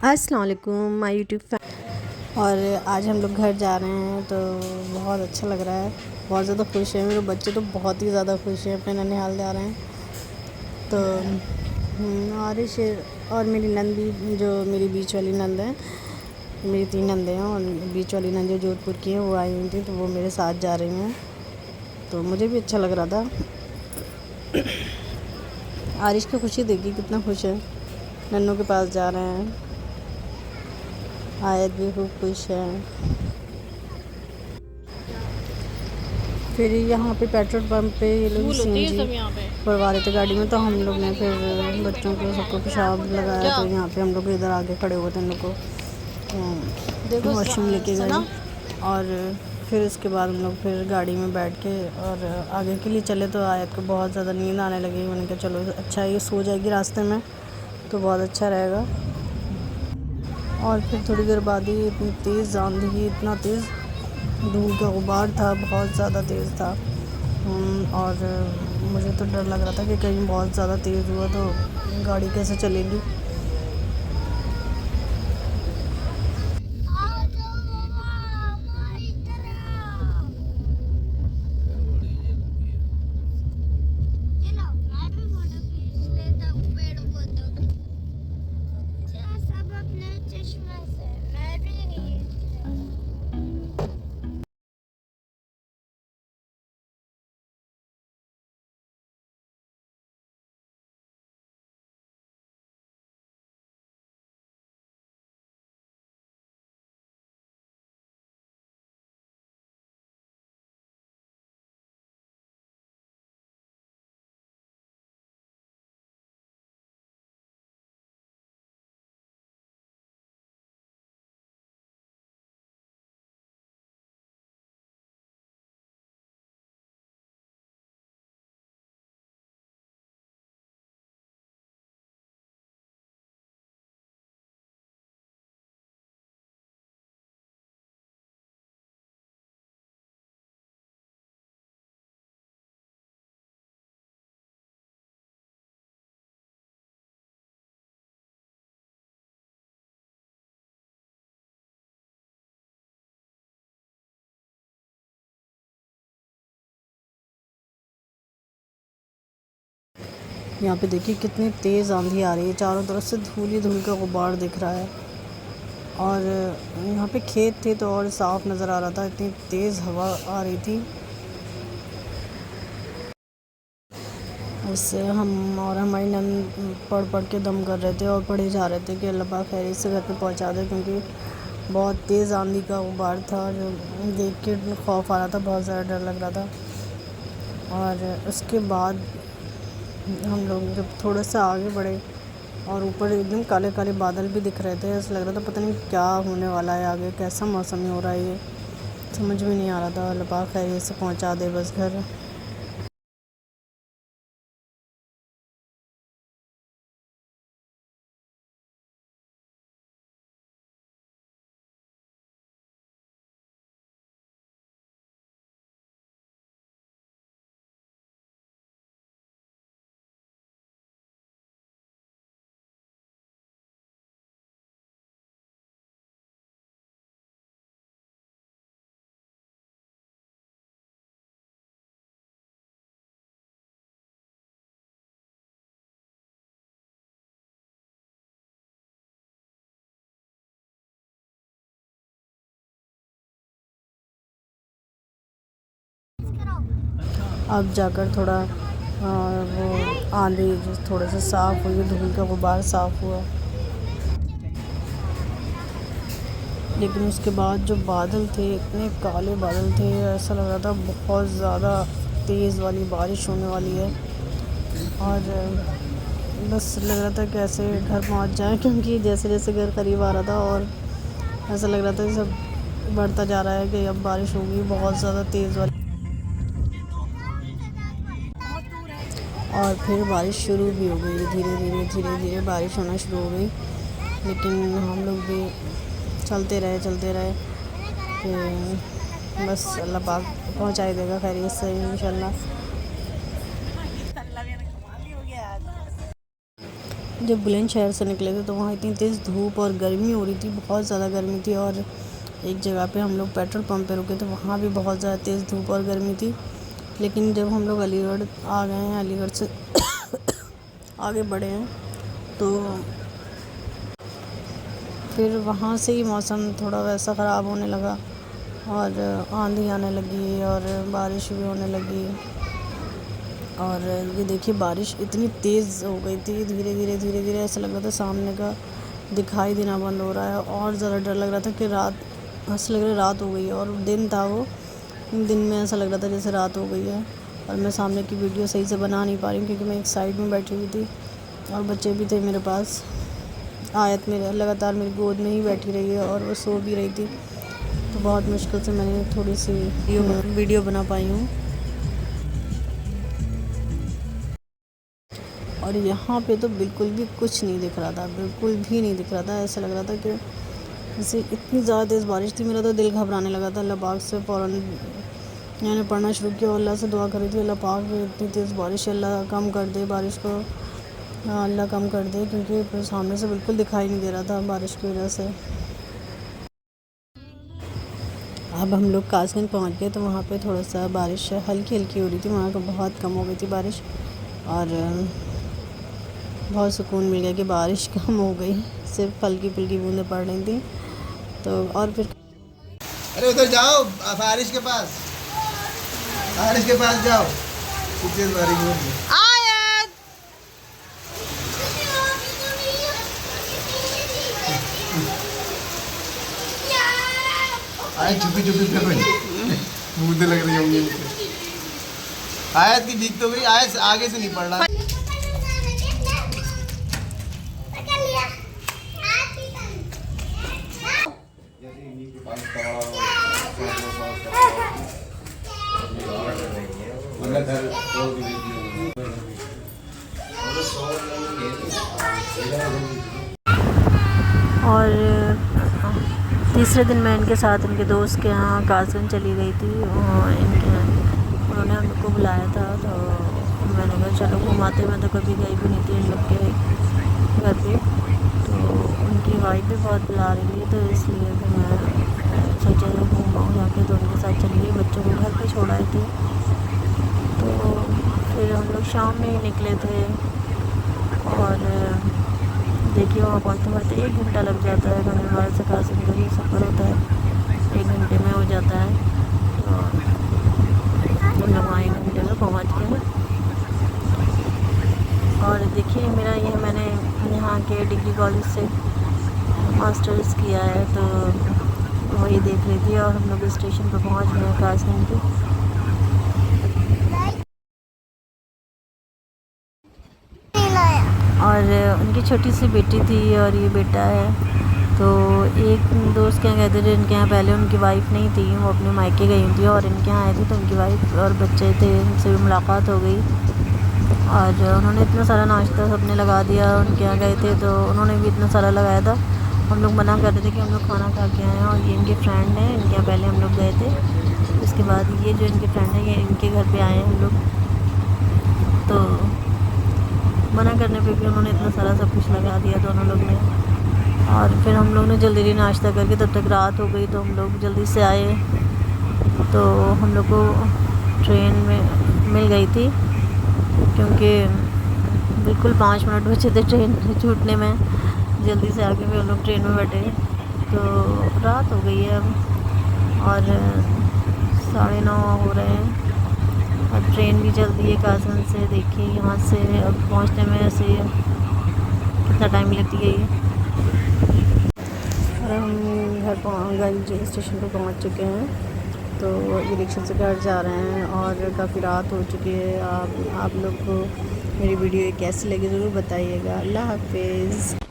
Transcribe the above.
अस्सलाम वालेकुम my YouTube. और आज हम लोग घर जा रहे हैं तो बहुत अच्छा लग रहा है, बहुत ज़्यादा खुश है। मेरे बच्चे तो बहुत ही ज़्यादा खुश हैं, अपने ननिहाल जा रहे हैं। तो आरिश और मेरी नंद भी, जो मेरी बीच वाली नंद है, मेरी 3 नंदें हैं और बीच वाली नंद जो जोधपुर की है वो आई हुई थी, तो वो मेरे साथ जा रही हैं। तो मुझे भी अच्छा लग रहा था। आरिश की खुशी देखिए कितना खुश है, नन्नू के पास जा रहे हैं। आयत भी खूब खुश है। फिर यहाँ पे पेट्रोल पंप पे ये लोग सीएनजी भरवा रहे थे गाड़ी में, तो हम लोग ने फिर बच्चों को सबको पेशाब लगाया। तो यहाँ पे हम लोग इधर आगे खड़े हुए थे, उन लोग को वॉशरूम लेके गए। और फिर उसके बाद हम लोग फिर गाड़ी में बैठ के और आगे के लिए चले। तो आयत को बहुत ज़्यादा नींद आने लगी। मैंने कहा चलो अच्छा ये सो जाएगी रास्ते में तो बहुत अच्छा रहेगा। और फिर थोड़ी देर बाद ही इतनी तेज़ आंधी, इतना तेज़ धूल का गुबार था, बहुत ज़्यादा तेज़ था। और मुझे तो डर लग रहा था कि कहीं बहुत ज़्यादा तेज़ हुआ तो गाड़ी कैसे चलेगी। यहाँ पे देखिए कितनी तेज़ आंधी आ रही है, चारों तरफ से धूल ही धूल का गुबार दिख रहा है। और यहाँ पे खेत थे तो और साफ नज़र आ रहा था, इतनी तेज़ हवा आ रही थी। उससे हम और हमारी नंद पढ़ पढ़ के दम कर रहे थे और पढ़े जा रहे थे कि अल्लाह पाक खैरियत से घर पे पहुँचा दे, क्योंकि बहुत तेज़ आंधी का गुबार था जो देख के खौफ आ रहा था, बहुत ज़्यादा डर लग रहा था। और उसके बाद हम लोग जब थोड़ा सा आगे बढ़े और ऊपर एकदम काले काले बादल भी दिख रहे थे, ऐसा लग रहा था पता नहीं क्या होने वाला है, आगे कैसा मौसम हो रहा है, ये समझ में नहीं आ रहा था। अल्लाह पाक खैरियत से पहुँचा दे बस घर। अब जाकर थोड़ा वो आंधी थोड़ा सा साफ़ हुई, धूल का गुबार साफ़ हुआ। लेकिन उसके बाद जो बादल थे, इतने काले बादल थे, ऐसा लग रहा था बहुत ज़्यादा तेज़ वाली बारिश होने वाली है। और बस लग रहा था कैसे घर पहुंच जाए, क्योंकि जैसे जैसे घर करीब आ रहा था और ऐसा लग रहा था कि सब बढ़ता जा रहा है कि अब बारिश होगी बहुत ज़्यादा तेज़ वाली। और फिर बारिश शुरू भी हो गई, धीरे धीरे बारिश होना शुरू हो गई। लेकिन हम लोग भी चलते रहे कि बस अल्लाह पाक पहुँचा ही देगा खैरियत से इंशाल्लाह। जब बुलंदशहर से निकले थे तो वहाँ इतनी तेज़ धूप और गर्मी हो रही थी, बहुत ज़्यादा गर्मी थी। और एक जगह पे हम लोग पेट्रोल पंप पे रुके थे, वहाँ भी बहुत ज़्यादा तेज़ धूप और गर्मी थी। लेकिन जब हम लोग अलीगढ़ आ गए हैं, अलीगढ़ से आगे बढ़े हैं, तो फिर वहाँ से ही मौसम थोड़ा वैसा ख़राब होने लगा और आंधी आने लगी और बारिश भी होने लगी। और ये देखिए बारिश इतनी तेज़ हो गई थी, धीरे धीरे ऐसा लग रहा था सामने का दिखाई देना बंद हो रहा है। और ज़्यादा डर लग रहा था कि ऐसा लग रहा है रात हो गई है। और दिन था वो, दिन में ऐसा लग रहा था जैसे रात हो गई है। और मैं सामने की वीडियो सही से बना नहीं पा रही हूँ क्योंकि मैं एक साइड में बैठी हुई थी और बच्चे भी थे मेरे पास। आयत मेरे लगातार मेरी गोद में ही बैठी रही है और वो सो भी रही थी, तो बहुत मुश्किल से मैंने थोड़ी सी वीडियो बना पाई हूँ। और यहाँ पे तो बिल्कुल भी कुछ नहीं दिख रहा था, बिल्कुल भी नहीं दिख रहा था। ऐसा लग रहा था कि जैसे इतनी ज़्यादा तेज़ बारिश थी, मेरा तो दिल घबराने लगा था। अल्लाह पाक से फ़ौरन मैंने पढ़ना शुरू किया और अल्लाह से दुआ करी थी, अल्लाह पाक इतनी तेज़ बारिश, अल्लाह कम कर दे बारिश को, अल्लाह कम कर दे, क्योंकि फिर सामने से बिल्कुल दिखाई नहीं दे रहा था बारिश की वजह से। अब हम लोग कासगंज पहुँच गए, तो वहाँ पे थोड़ा सा बारिश हल्की हल्की हो रही थी, वहाँ का बहुत कम हो गई थी बारिश। और बहुत सुकून मिल गया कि बारिश कम हो गई, सिर्फ हल्की फुल्की बूंदें पड़ रही थी। तो और फिर अरे उधर जाओ, बारिश के पास जाओ, तेज बारिश हो रही है। आयत छुपी कर रही बूंदे लग रही होंगी मुझे। आयत की भीग तो गई, आयत आगे से नहीं पड़ रहा। और तीसरे दिन मैं इनके साथ इनके दोस्त के यहाँ कासगंज चली गई थी। उन्होंने हम लोग को बुलाया था, तो मैंने कहा चलो घुमाते। मैं तो कभी गई भी नहीं थी इन लोग के घर पे, तो उनकी वाइफ भी बहुत बुला रही थी, तो इसलिए फिर मैं सोचा घूमाऊँ जाके, तो उनके साथ चली गई। बच्चों को घर पे छोड़ आए थे, तो फिर हम लोग शाम में ही निकले थे। और देखिए वहाँ पहुँचते पहुँचते 1 घंटा लग जाता है। गंगनवाल से कासगंज का ये सफ़र होता है, 1 घंटे में हो जाता है। तो हम लोग वहाँ 1 घंटे में पहुँच गए। और देखिए मेरा ये मैंने यहाँ के डिग्री कॉलेज से मास्टर्स किया है, तो वही देख रही थी। और हम लोग स्टेशन पर पहुँच गए कासगंज के। और उनकी छोटी सी बेटी थी और ये बेटा है। तो एक दोस्त के यहाँ गए थे, जिनके यहाँ पहले उनकी वाइफ नहीं थी, वो अपने मायके गई थी और इनके यहाँ आए थे, तो उनकी वाइफ और बच्चे थे, उनसे भी मुलाकात हो गई। और उन्होंने इतना सारा नाश्ता सबने लगा दिया। उनके यहाँ गए थे तो उन्होंने भी इतना सारा लगाया था। हम लोग मना कर रहे थे कि हम लोग खाना खा के आए हैं। और ये इनके फ्रेंड हैं, इनके यहाँ पहले हम लोग गए थे, उसके बाद ये जो इनके फ्रेंड हैं, ये इनके घर पर आए हैं हम लोग। तो मना करने पे भी उन्होंने इतना सारा सब कुछ लगा दिया दोनों लोग ने। और फिर हम लोग ने जल्दी नाश्ता करके, तब तक रात हो गई, तो हम लोग जल्दी से आए। तो हम लोग को ट्रेन में मिल गई थी, क्योंकि बिल्कुल 5 मिनट बचे थे ट्रेन छूटने में। जल्दी से आके फिर हम लोग ट्रेन में बैठे, तो रात हो गई है अब और 9:30 हो रहे हैं। और ट्रेन भी चलती है कासगंज से। देखिए यहाँ से अब पहुँचने में ऐसे कितना टाइम लेती है ये। और हम गंज स्टेशन पर पहुँच चुके हैं, तो ये रिक्शा से घर जा रहे हैं और काफ़ी रात हो चुकी है। आप लोग को मेरी वीडियो कैसी लगी ज़रूर बताइएगा। अल्लाह हाफिज़।